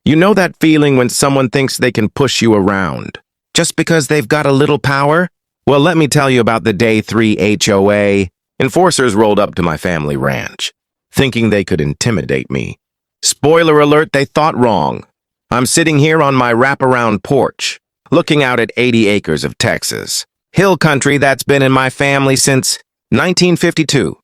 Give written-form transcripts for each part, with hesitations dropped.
You know that feeling when someone thinks they can push you around just because they've got a little power? Well, let me tell you about the Day 3 HOA. Enforcers rolled up to my family ranch, thinking they could intimidate me. Spoiler alert, they thought wrong. I'm sitting here on my wraparound porch, looking out at 80 acres of Texas. Hill country that's been in my family since 1952.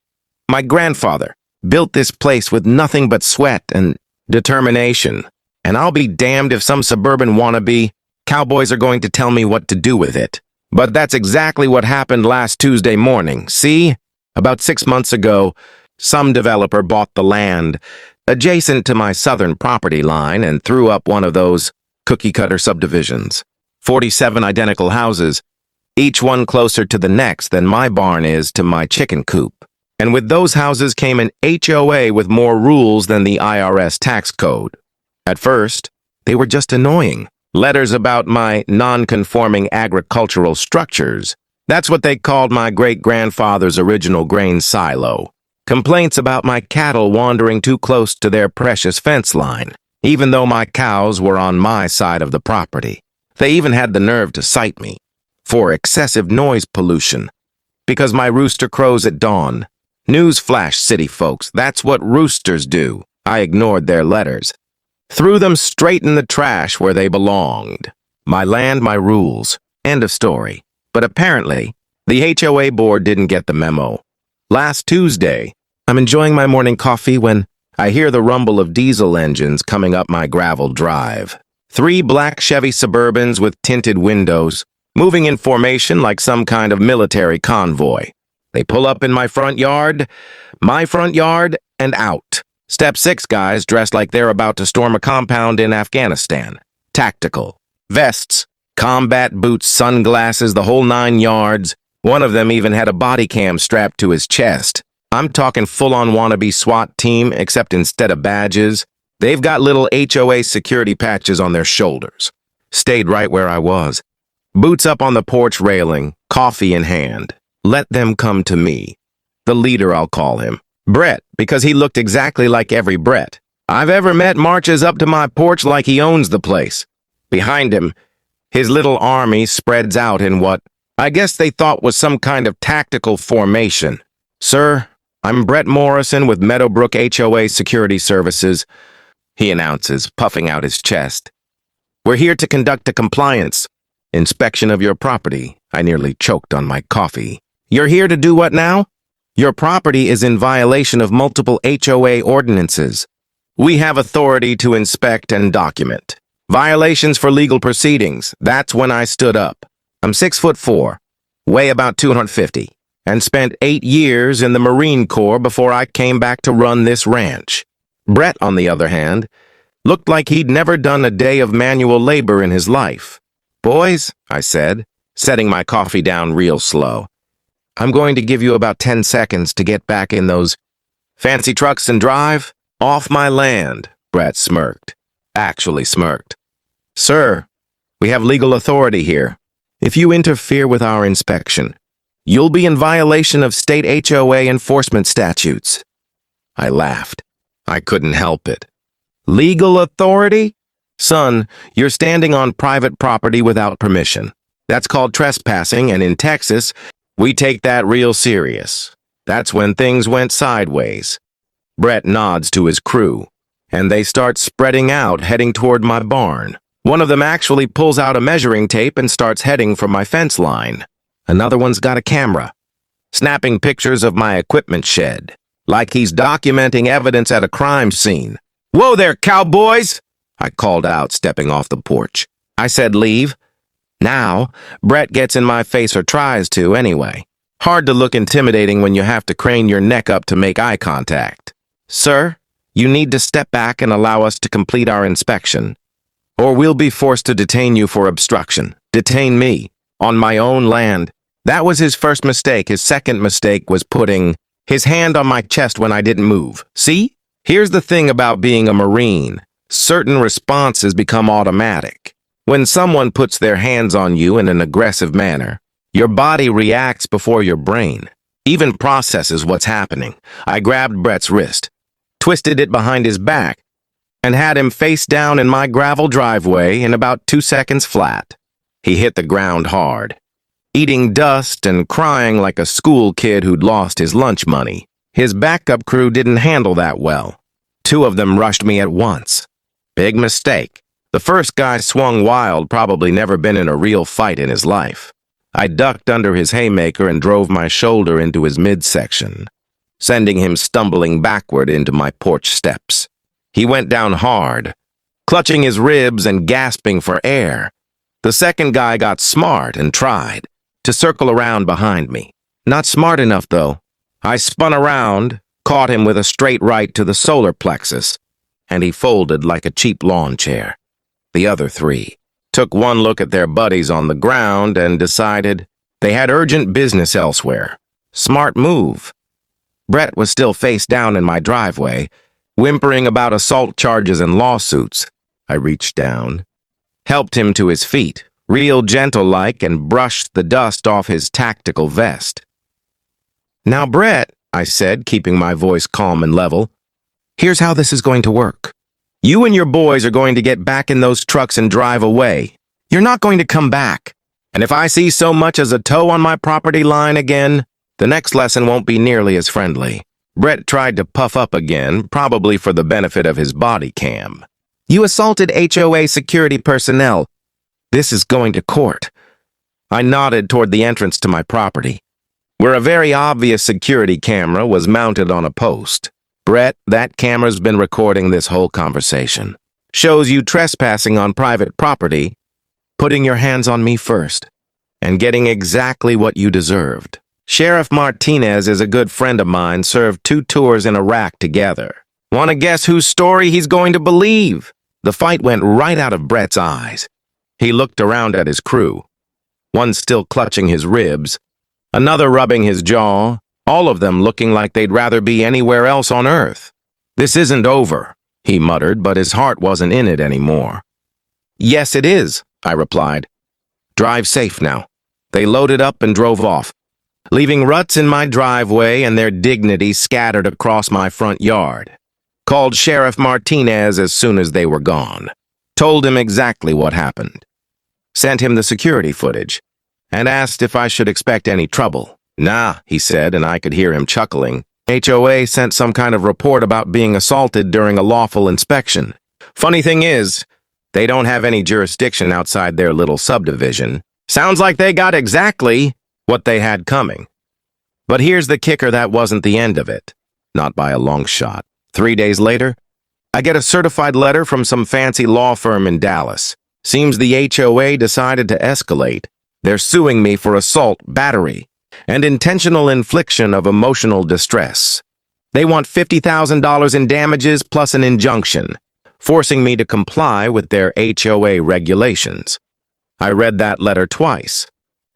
My grandfather built this place with nothing but sweat and determination. And I'll be damned if some suburban wannabe cowboys are going to tell me what to do with it. But that's exactly what happened last Tuesday morning. See? About 6 months ago, some developer bought the land adjacent to my southern property line and threw up one of those cookie-cutter subdivisions. 47 identical houses, each one closer to the next than my barn is to my chicken coop. And with those houses came an HOA with more rules than the IRS tax code. At first, they were just annoying. Letters about my non-conforming agricultural structures. That's what they called my great-grandfather's original grain silo. Complaints about my cattle wandering too close to their precious fence line, even though my cows were on my side of the property. They even had the nerve to cite me for excessive noise pollution because my rooster crows at dawn. Newsflash, city folks, that's what roosters do. I ignored their letters. Threw them straight in the trash where they belonged. My land, my rules. End of story. But apparently, the HOA board didn't get the memo. Last Tuesday, I'm enjoying my morning coffee when I hear the rumble of diesel engines coming up my gravel drive. 3 black Chevy Suburbans with tinted windows, moving in formation like some kind of military convoy. They pull up in my front yard, and out. Step 6 guys dressed like they're about to storm a compound in Afghanistan. Tactical. Vests, combat boots, sunglasses, the whole 9 yards. One of them even had a body cam strapped to his chest. I'm talking full-on wannabe SWAT team, except instead of badges, they've got little HOA security patches on their shoulders. Stayed right where I was. Boots up on the porch railing, coffee in hand. Let them come to me. The leader, I'll call him. Brett, because he looked exactly like every Brett I've ever met, marches up to my porch like he owns the place. Behind him, his little army spreads out in what I guess they thought was some kind of tactical formation. Sir, I'm Brett Morrison with Meadowbrook HOA Security Services, he announces, puffing out his chest. We're here to conduct a compliance inspection of your property. I nearly choked on my coffee. You're here to do what now? Your property is in violation of multiple HOA ordinances. We have authority to inspect and document. Violations for legal proceedings. That's when I stood up. I'm 6'4", weigh about 250, and spent 8 years in the Marine Corps before I came back to run this ranch. Brett, on the other hand, looked like he'd never done a day of manual labor in his life. Boys, I said, setting my coffee down real slow, I'm going to give you about 10 seconds to get back in those fancy trucks and drive off my land. Brett smirked. Actually smirked. Sir, we have legal authority here. If you interfere with our inspection, you'll be in violation of state HOA enforcement statutes. I laughed. I couldn't help it. Legal authority? Son, you're standing on private property without permission. That's called trespassing, and in Texas, we take that real serious. That's when things went sideways. Brett nods to his crew, and they start spreading out, heading toward my barn. One of them actually pulls out a measuring tape and starts heading for my fence line. Another one's got a camera, snapping pictures of my equipment shed, like he's documenting evidence at a crime scene. Whoa there, cowboys! I called out, stepping off the porch. I said leave. Now, Brett gets in my face, or tries to anyway. Hard to look intimidating when you have to crane your neck up to make eye contact. Sir, you need to step back and allow us to complete our inspection, or we'll be forced to detain you for obstruction. Detain me, on my own land. That was his first mistake. His second mistake was putting his hand on my chest when I didn't move. See? Here's the thing about being a Marine. Certain responses become automatic. When someone puts their hands on you in an aggressive manner, your body reacts before your brain even processes what's happening. I grabbed Brett's wrist, twisted it behind his back, and had him face down in my gravel driveway in about 2 seconds flat. He hit the ground hard, eating dust and crying like a school kid who'd lost his lunch money. His backup crew didn't handle that well. 2 of them rushed me at once. Big mistake. The first guy swung wild, probably never been in a real fight in his life. I ducked under his haymaker and drove my shoulder into his midsection, sending him stumbling backward into my porch steps. He went down hard, clutching his ribs and gasping for air. The second guy got smart and tried to circle around behind me. Not smart enough, though. I spun around, caught him with a straight right to the solar plexus, and he folded like a cheap lawn chair. The other 3 took one look at their buddies on the ground and decided they had urgent business elsewhere. Smart move. Brett was still face down in my driveway, whimpering about assault charges and lawsuits. I reached down, helped him to his feet, real gentle-like, and brushed the dust off his tactical vest. "Now, Brett," I said, keeping my voice calm and level, "here's how this is going to work. You and your boys are going to get back in those trucks and drive away. You're not going to come back. And if I see so much as a toe on my property line again, the next lesson won't be nearly as friendly." Brett tried to puff up again, probably for the benefit of his body cam. "You assaulted HOA security personnel. This is going to court." I nodded toward the entrance to my property, where a very obvious security camera was mounted on a post. "Brett, that camera's been recording this whole conversation. Shows you trespassing on private property, putting your hands on me first, and getting exactly what you deserved. Sheriff Martinez is a good friend of mine, served 2 tours in Iraq together. Want to guess whose story he's going to believe?" The fight went right out of Brett's eyes. He looked around at his crew, one still clutching his ribs, another rubbing his jaw, all of them looking like they'd rather be anywhere else on earth. "This isn't over," he muttered, but his heart wasn't in it anymore. "Yes, it is," I replied. "Drive safe now." They loaded up and drove off, leaving ruts in my driveway and their dignity scattered across my front yard. Called Sheriff Martinez as soon as they were gone. Told him exactly what happened. Sent him the security footage, and asked if I should expect any trouble. "Nah," he said, and I could hear him chuckling. "HOA sent some kind of report about being assaulted during a lawful inspection. Funny thing is, they don't have any jurisdiction outside their little subdivision. Sounds like they got exactly what they had coming." But here's the kicker, that wasn't the end of it. Not by a long shot. 3 days later, I get a certified letter from some fancy law firm in Dallas. Seems the HOA decided to escalate. They're suing me for assault, battery, and intentional infliction of emotional distress. They want $50,000 in damages plus an injunction, forcing me to comply with their HOA regulations. I read that letter twice,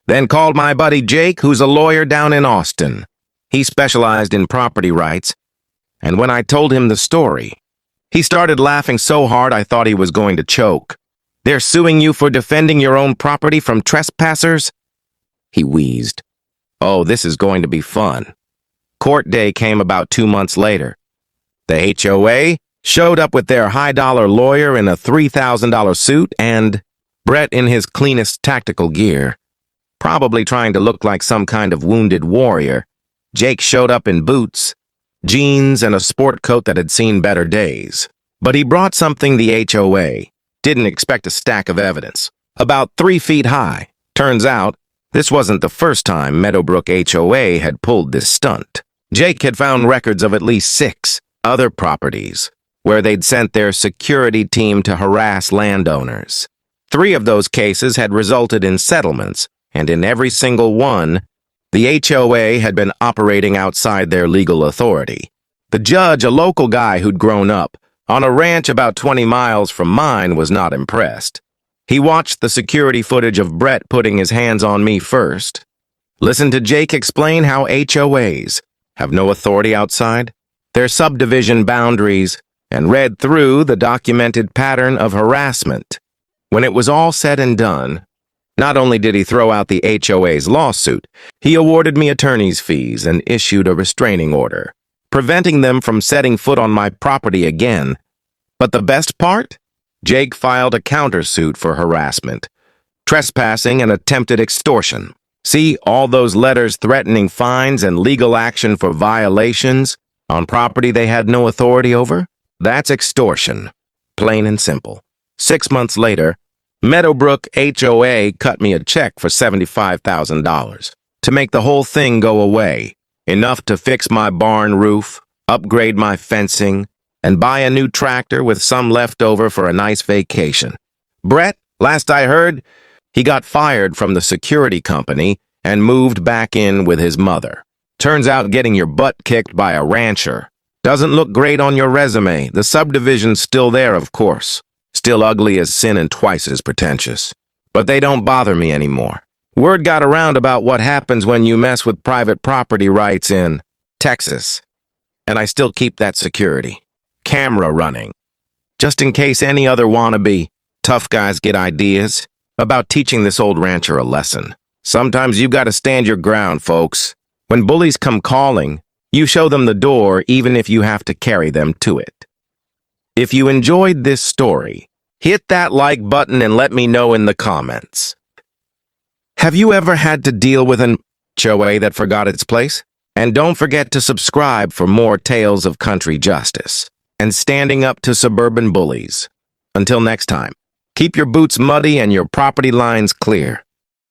then called my buddy Jake, who's a lawyer down in Austin. He specialized in property rights, and when I told him the story, he started laughing so hard I thought he was going to choke. "They're suing you for defending your own property from trespassers?" He wheezed. "Oh, this is going to be fun." Court day came about 2 months later. The HOA showed up with their high-dollar lawyer in a $3,000 suit and Brett in his cleanest tactical gear, probably trying to look like some kind of wounded warrior. Jake showed up in boots, jeans, and a sport coat that had seen better days. But he brought something the HOA didn't expect: a stack of evidence, about 3 feet high. Turns out, this wasn't the first time Meadowbrook HOA had pulled this stunt. Jake had found records of at least 6 other properties where they'd sent their security team to harass landowners. 3 of those cases had resulted in settlements, and in every single one, the HOA had been operating outside their legal authority. The judge, a local guy who'd grown up on a ranch about 20 miles from mine, was not impressed. He watched the security footage of Brett putting his hands on me first, listened to Jake explain how HOAs have no authority outside their subdivision boundaries, and read through the documented pattern of harassment. When it was all said and done, not only did he throw out the HOA's lawsuit, he awarded me attorney's fees and issued a restraining order, preventing them from setting foot on my property again. But the best part? Jake filed a countersuit for harassment, trespassing, and attempted extortion. See all those letters threatening fines and legal action for violations on property they had no authority over? That's extortion, plain and simple. 6 months later, Meadowbrook HOA cut me a check for $75,000 to make the whole thing go away, enough to fix my barn roof, upgrade my fencing, and buy a new tractor with some left over for a nice vacation. Brett, last I heard, he got fired from the security company and moved back in with his mother. Turns out getting your butt kicked by a rancher doesn't look great on your resume. The subdivision's still there, of course. Still ugly as sin and twice as pretentious. But they don't bother me anymore. Word got around about what happens when you mess with private property rights in Texas. And I still keep that security camera running, just in case any other wannabe tough guys get ideas about teaching this old rancher a lesson. Sometimes you gotta stand your ground, folks. When bullies come calling, you show them the door even if you have to carry them to it. If you enjoyed this story, hit that like button and let me know in the comments. Have you ever had to deal with an HOA that forgot its place? And don't forget to subscribe for more tales of country justice and standing up to suburban bullies. Until next time, keep your boots muddy and your property lines clear.